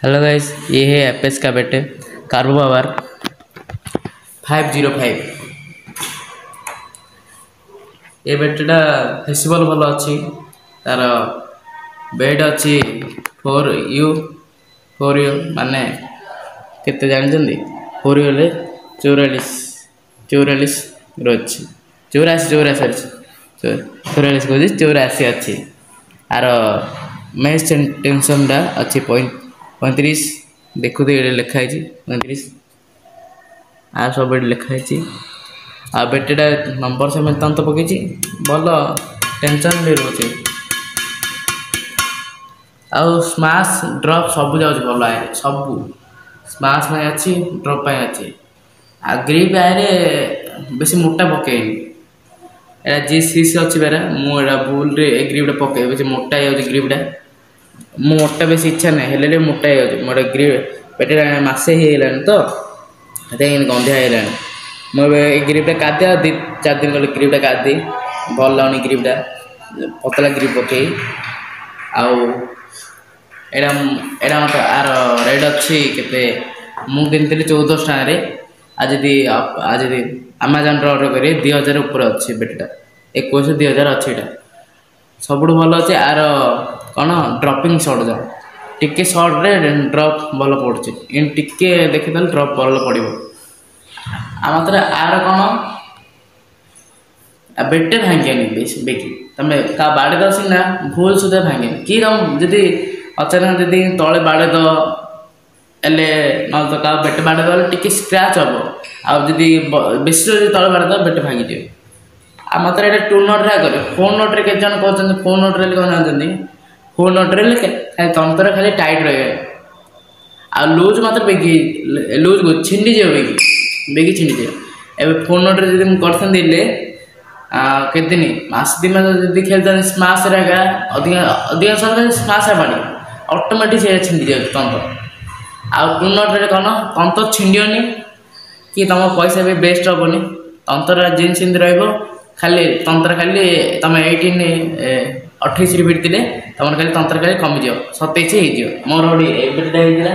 Hello guys, ये है Apis का बेटे कार्बो पावर 505। ये बेटेटा फेस्टिवल भल अच्छी तार बेड अच्छी 4U माने केते जानते 4U 44 रही 84 अच्छी आर मेस टेंशन अच्छी 35 देखु लिखाई 35 आ सब लिखाई आ बेटेटा नंबर से तंत पकई भल टेंशन भी रोचे आउ स्माश ड्रप सब जाऊँ भल आए सब स्माश में अच्छी ड्रप अच्छी आ ग्रिप आए बेसी मोटा पकईनी एटा G6 अच्छी बेरा मुझे भूल ग्रिपटा पकई बेसी मोटा हो ग्रिपटा मोटा बेस इच्छा ना हेल्ले मोटा हो मोटे ग्रिप पेटे मसे तो गंधिया है मुझे ग्रिपटा काटदे 2-4 दिन गले ग्रिपटा काटदी भल लगनी ग्रिपटा पतला ग्रिप पकई आड़ा मत आर रेट अच्छी के मुझे 1400 टाँगे आज आमाजन ऑर्डर करें 2000 ऊपर अच्छी बेटेटा 21,000 अच्छी सब भल अच्छे आर कौन ड्रपिंग सर्ट जा टिके सर्ट रे ड्रप भल पड़े इन टिके देखी ड्रप भल पड़ो आम आर कौन बेटे भांगे बेकी तुम का बाड़े दो सीना भूल सुधा भांगे कि तुम जदि अचानक जदि तले बाड़े दो एले न तो का बेटे बाड़े दो टिके स्क्रैच हम आदि बेस तले बाड़े दो बेटे भांगी दिए आम ये 2 नट करे 4 नट्रे के जन कहते 4 नट्रे कौन जानते 4 नट्रे तंत्र खाली टाइट रहे आ लूज मात्र बेगी लूज को छिंडी जाए बेगी छिंडी जाए एवं 4 नट्रे जब मुझे कर दिन मास 2 मास जब खेलते स्माश अधिकांश स्माश बाड़ी ऑटोमेटिक से छिंडी जाए तंत्र आ 2 नट्रे कौन तंत्र छिंडियोनी कि तुम पैसा भी वेस्ट हेनी तंत्र जिन रही खाली तंत्र खाली तुम 28 रिपीट थे तुम खाली तंत्र खाली कमिज 27 हो मोर बेटेटा होता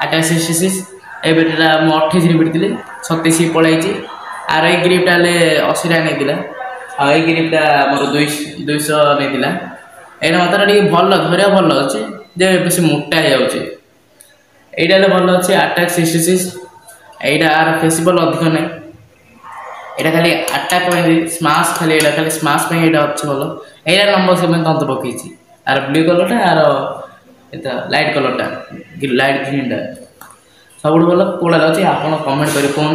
Attack 66 ए बेटेटा मुझे 28 रिपीट थी 27 पलैची आर ये ग्रिपटा 80 नहीं आ ये ग्रिपटा मोर 200 नहीं यहाँ मतलब भल धरिया भल अच्छे बेस मोटा हो भल अच्छे Attack 66 यहाँ आर फेस्टिवल अधिक ना यहाँ खाली अटैक स्माश खाली खाली स्माश अच्छे भल यहाँ नंबर से तंत्र पकई आर ब्लू कलरटा आर लाइट कलरटा लाइट ग्रीनटा सब भल कौड़ा अच्छे आप कमेंट कर कहूँ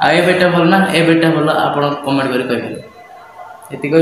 आ बेटा भल ना ए बेटा भल आप कमेंट कर कह